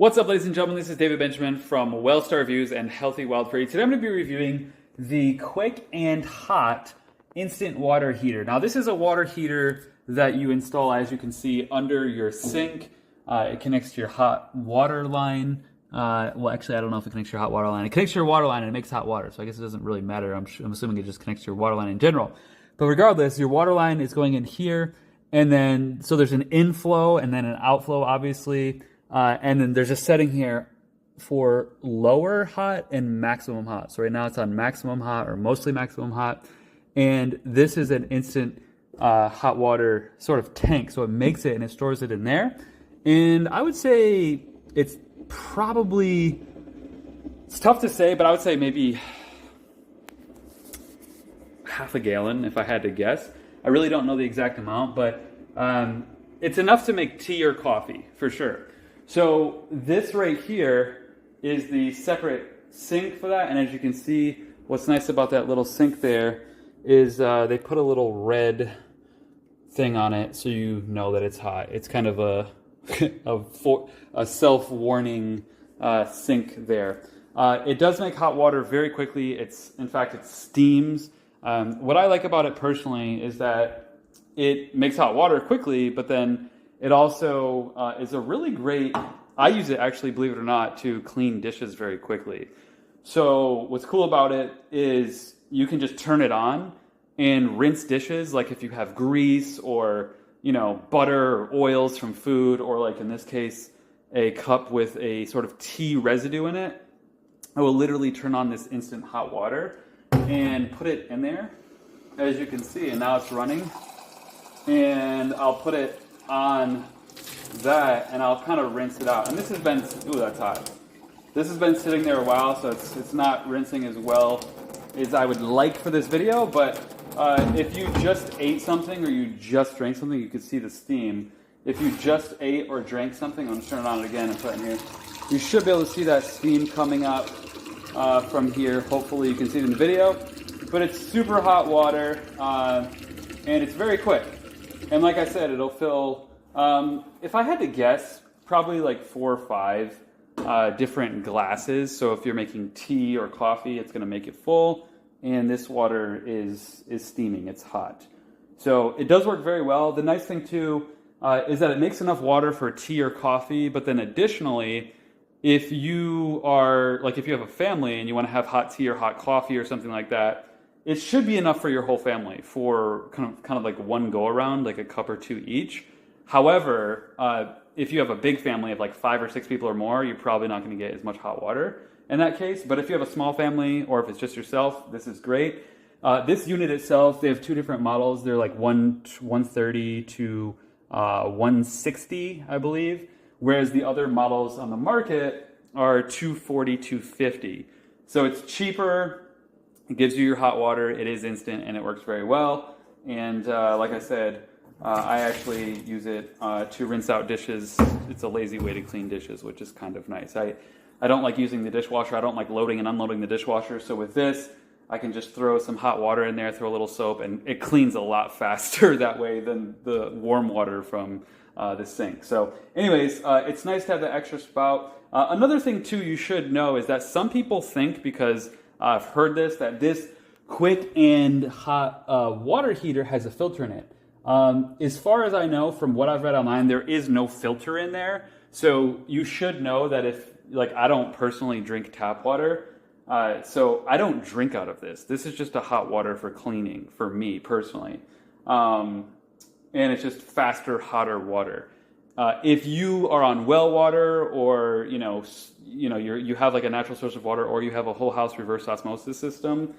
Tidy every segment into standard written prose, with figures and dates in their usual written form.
What's up, ladies and gentlemen? This is David Benjamin from WellStar Reviews and Healthy Wild Fruit. Today I'm going to be reviewing the quick and hot instant water heater. Now, this is a water heater that you install, as you can see, under your sink. It connects to your hot water line. Well, actually, I don't know if it connects to your hot water line. It connects to your water line and it makes hot water, so I guess it doesn't really matter. I'm assuming it just connects to your water line in general. But regardless, your water line is going in here, and then, so there's an inflow and then an outflow, obviously. And then there's a setting here for lower hot and maximum hot. So right now it's on maximum hot or mostly maximum hot. And this is an instant hot water sort of tank. So it makes it and it stores it in there. And I would say it's probably, it's tough to say, but I would say maybe half a gallon if I had to guess. I really don't know the exact amount, but it's enough to make tea or coffee for sure. So this right here is the separate sink for that, and as you can see, what's nice about that little sink there is they put a little red thing on it so you know that it's hot. It's kind of a self-warning sink there. It does make hot water very quickly. In fact, it steams. What I like about it personally is that it makes hot water quickly, but then it also is a really great, I use it actually, believe it or not, to clean dishes very quickly. So what's cool about it is you can just turn it on and rinse dishes, like if you have grease or, you know, butter or oils from food, or like in this case, a cup with a sort of tea residue in it. I will literally turn on this instant hot water and put it in there, as you can see, and now it's running. And I'll put it on that and I'll kind of rinse it out. And this has been, ooh, that's hot. This has been sitting there a while, so it's not rinsing as well as I would like for this video, but if you just ate something or you just drank something, you can see the steam. If you just ate or drank something, I'm going to turn it on again and put it in here. You should be able to see that steam coming up from here. Hopefully you can see it in the video, but it's super hot water and it's very quick. And like I said, it'll fill, if I had to guess, probably like 4 or 5 different glasses. So if you're making tea or coffee, it's going to make it full. And this water is steaming. It's hot. So it does work very well. The nice thing too is that it makes enough water for tea or coffee. But then additionally, if you are, like if you have a family and you want to have hot tea or hot coffee or something like that, it should be enough for your whole family for kind of like one go around, like a cup or 2 each. However, if you have a big family of like 5 or 6 people or more, you're probably not going to get as much hot water in that case. But if you have a small family or if it's just yourself, this is great. This unit itself, they have 2 different models. They're like 130 to 160, I believe. Whereas the other models on the market are 240, 250. So it's cheaper. It gives you your hot water, it is instant, and it works very well. And like I said, I actually use it to rinse out dishes. It's a lazy way to clean dishes, which is kind of nice. I don't like using the dishwasher. I don't like loading and unloading the dishwasher. So with this, I can just throw some hot water in there, throw a little soap, and it cleans a lot faster that way than the warm water from the sink. So anyways, it's nice to have that extra spout. Another thing, too, you should know is that some people think, because I've heard this, that this quick and hot water heater has a filter in it. As far as I know, from what I've read online, there is no filter in there. So you should know that if, like, I don't personally drink tap water, so I don't drink out of this. This is just a hot water for cleaning, for me personally. And it's just faster, hotter water. If you are on well water, or you have like a natural source of water, or you have a whole house reverse osmosis system,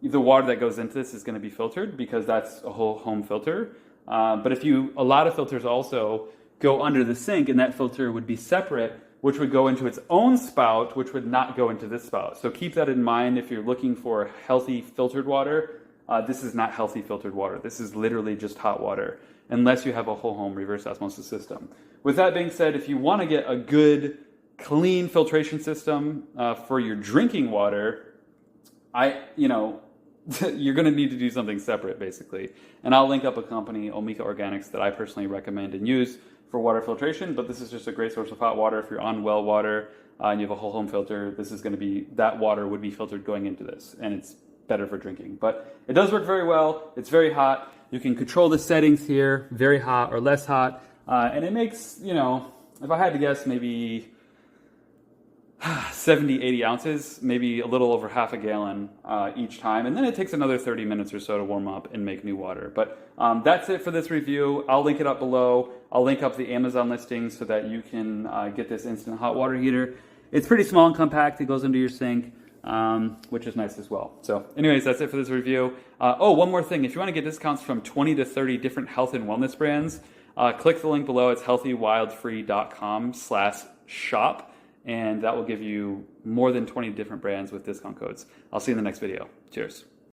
the water that goes into this is going to be filtered because that's a whole home filter. But a lot of filters also go under the sink, and that filter would be separate, which would go into its own spout, which would not go into this spout. So keep that in mind if you're looking for healthy filtered water. This is not healthy filtered water. This is literally just hot water, unless you have a whole home reverse osmosis system. With that being said, if you want to get a good, clean filtration system for your drinking water, you're going to need to do something separate, basically. And I'll link up a company, Omega Organics, that I personally recommend and use for water filtration, but this is just a great source of hot water. If you're on well water and you have a whole home filter, this is going to be, that water would be filtered going into this, and it's better for drinking. But it does work very well. It's very hot. You can control the settings here, very hot or less hot, and it makes, you know, if I had to guess, maybe 70, 80 ounces, maybe a little over half a gallon each time. And then it takes another 30 minutes or so to warm up and make new water. But that's it for this review. I'll link it up below. I'll link up the Amazon listing so that you can get this instant hot water heater. It's pretty small and compact. It goes into your sink, which is nice as well. So anyways, that's it for this review. Oh, one more thing. If you want to get discounts from 20 to 30 different health and wellness brands, click the link below. It's healthywildfree.com/shop. And that will give you more than 20 different brands with discount codes. I'll see you in the next video. Cheers.